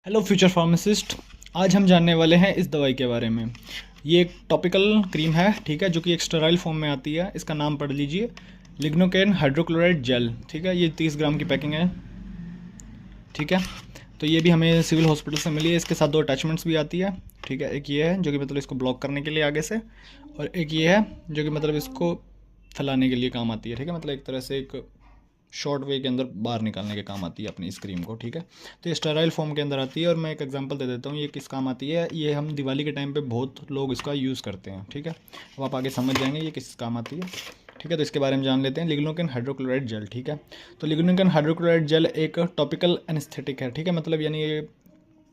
Hello future pharmacist. आज हम जानने वाले हैं इस दवाई के बारे में। ये एक टॉपिकल क्रीम है, ठीक है, जो कि एक स्टेराइल फॉर्म में आती है। इसका नाम पढ़ लीजिए, लिग्नोकेन हाइड्रोक्लोराइड जेल, ठीक है। ये 30 ग्राम की पैकिंग है, ठीक है। तो ये भी हमें सिविल हॉस्पिटल से मिली है। इसके साथ 2 अटैचमेंट्स भी आती है, ठीक है। एक ये है जो कि मतलब इसको ब्लॉक करने के लिए आगे से, और एक ये है जो कि मतलब इसको फैलाने के लिए काम आती है, ठीक है। मतलब एक तरह से एक शॉर्ट वे के अंदर बाहर निकालने के काम आती है अपनी इस क्रीम को, ठीक है। तो ये स्टेराइल फॉर्म के अंदर आती है, और मैं एक एग्जांपल दे देता हूँ ये किस काम आती है। ये हम दिवाली के टाइम पे बहुत लोग इसका यूज़ करते हैं, ठीक है। अब आप आगे समझ जाएंगे ये किस काम आती है, ठीक है। तो इसके बारे में जान लेते हैं। लिग्नोकेन हाइड्रोक्लोराइड जेल, ठीक है। तो लिग्नोकेन हाइड्रोक्लोराइड जेल एक टॉपिकल एनेस्थेटिक है, ठीक है। मतलब यानी ये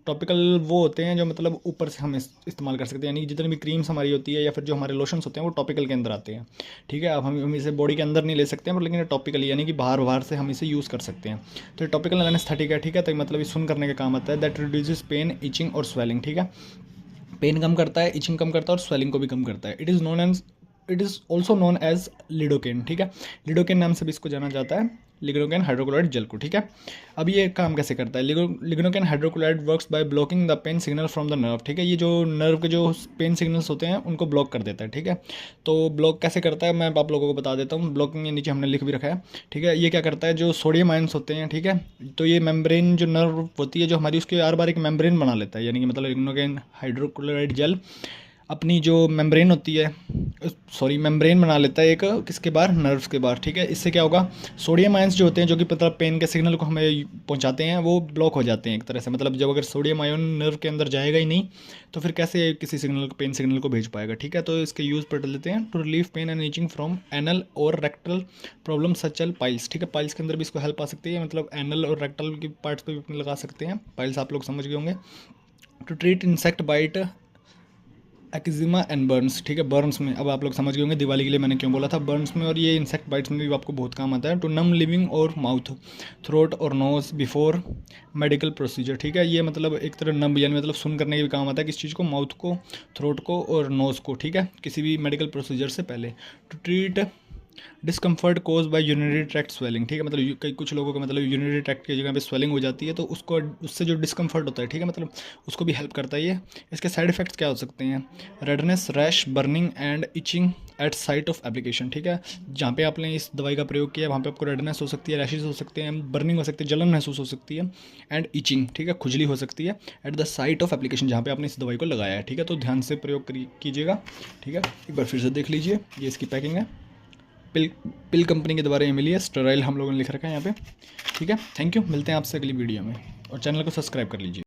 टॉपिकल वो होते हैं जो मतलब ऊपर से हम इस्तेमाल कर सकते हैं, यानी जितनी भी क्रीम्स हमारी होती है या फिर जो हमारे लोशंस होते हैं वो टॉपिकल के अंदर आते हैं, ठीक है। अब हम इसे बॉडी के अंदर नहीं ले सकते हैं, पर लेकिन टॉपिकल यानी कि बाहर बाहर से हम इसे यूज़ कर सकते हैं। तो ये टॉपिकल एनेस्थेटिक है, ठीक है। तो मतलब ये सुन करने का काम आता है। दैट रिड्यूसेस पेन, इचिंग और स्वेलिंग, ठीक है। पेन कम करता है, इचिंग कम करता है और स्वेलिंग को भी कम करता है। It is also known as lidocaine, ठीक है। लिडोकेन नाम से भी इसको जाना जाता है, लिग्नोकेन हाइड्रोक्लोराइड जेल को, ठीक है। अब ये काम कैसे करता है? Lignocaine hydrochloride works by blocking the pen signal from the nerve, ठीक है। ये जो नर्व के जो पेन सिग्नल्स होते हैं उनको ब्लॉक कर देता है, ठीक है। तो ब्लॉक कैसे करता है मैं आप लोगों को बता देता हूँ। ब्लॉकिंग के नीचे हमने लिख भी रखा है, ठीक है। ये क्या करता है, जो सोडियम आयंस होते हैं, ठीक है, तो ये मेम्ब्रेन जो नर्व होती है जो हमारी, उसके हर बार एक मेम्ब्रेन बना लेता है। यानी कि मतलब लिग्नोकेन हाइड्रोक्लोराइड जेल अपनी जो मेम्ब्रेन होती है, मेम्ब्रेन बना लेता है एक किसके बाहर, नर्व्स के बाहर, ठीक है। इससे क्या होगा, सोडियम आयंस जो होते हैं जो कि मतलब पेन के सिग्नल को हमें पहुंचाते हैं, वो ब्लॉक हो जाते हैं एक तरह से। मतलब जब अगर सोडियम आयन नर्व के अंदर जाएगा ही नहीं तो फिर कैसे किसी सिग्नल को, पेन सिग्नल को भेज पाएगा, ठीक है। तो इसके यूज़ पढ़ लेते हैं। To relieve pain and itching from anal और rectal problem such as piles, ठीक है। पाइल्स के अंदर भी इसको हेल्प आ सकती है, मतलब एनल और रेक्टल की पार्ट्स पे भी लगा सकते हैं। पाइल्स आप लोग समझ गए होंगे। To treat insect bite, eczema and burns, ठीक है। बर्न्स में अब आप लोग समझ गए होंगे दिवाली के लिए मैंने क्यों बोला था बर्न्स में, और ये इंसेक्ट बाइट्स में भी आपको बहुत काम आता है। टू नम लिविंग और माउथ, थ्रोट और नोज बिफोर मेडिकल प्रोसीजर, ठीक है। ये मतलब एक तरह नम यानी मतलब सुन करने के भी काम आता है, किस चीज़ को, माउथ को, थ्रोट को और नोज़ को, ठीक है, किसी भी मेडिकल प्रोसीजर से पहले। To treat discomfort caused by urinary tract swelling, ठीक है। मतलब कई कुछ लोगों का मतलब यूरिनरी ट्रैक्ट की जगह पे स्वेलिंग हो जाती है, तो उसको, उससे जो डिस्कम्फर्ट होता है, ठीक है, मतलब उसको भी हेल्प करता है ये। इसके साइड इफेक्ट्स क्या हो सकते हैं? Redness, rash, burning and itching at site of application, ठीक है। जहाँ पे आपने इस दवाई का प्रयोग किया वहाँ पे आपको रेडनेस हो सकती है, रैशेज हो सकते हैं, बर्निंग हो सकती है, जलन महसूस हो सकती है, एंड इचिंग, ठीक है, खुजली हो सकती है at the site of application, जहाँ पे आपने इस दवाई को लगाया है, ठीक है। तो ध्यान से प्रयोग कीजिएगा, ठीक है। एक बार फिर से देख लीजिए, ये इसकी पैकिंग है। पिल पिल कंपनी के द्वारा ये मिली है, स्टेराइल हम लोगों ने लिख रखा है यहाँ पे, ठीक है। थैंक यू, मिलते हैं आपसे अगली वीडियो में, और चैनल को सब्सक्राइब कर लीजिए।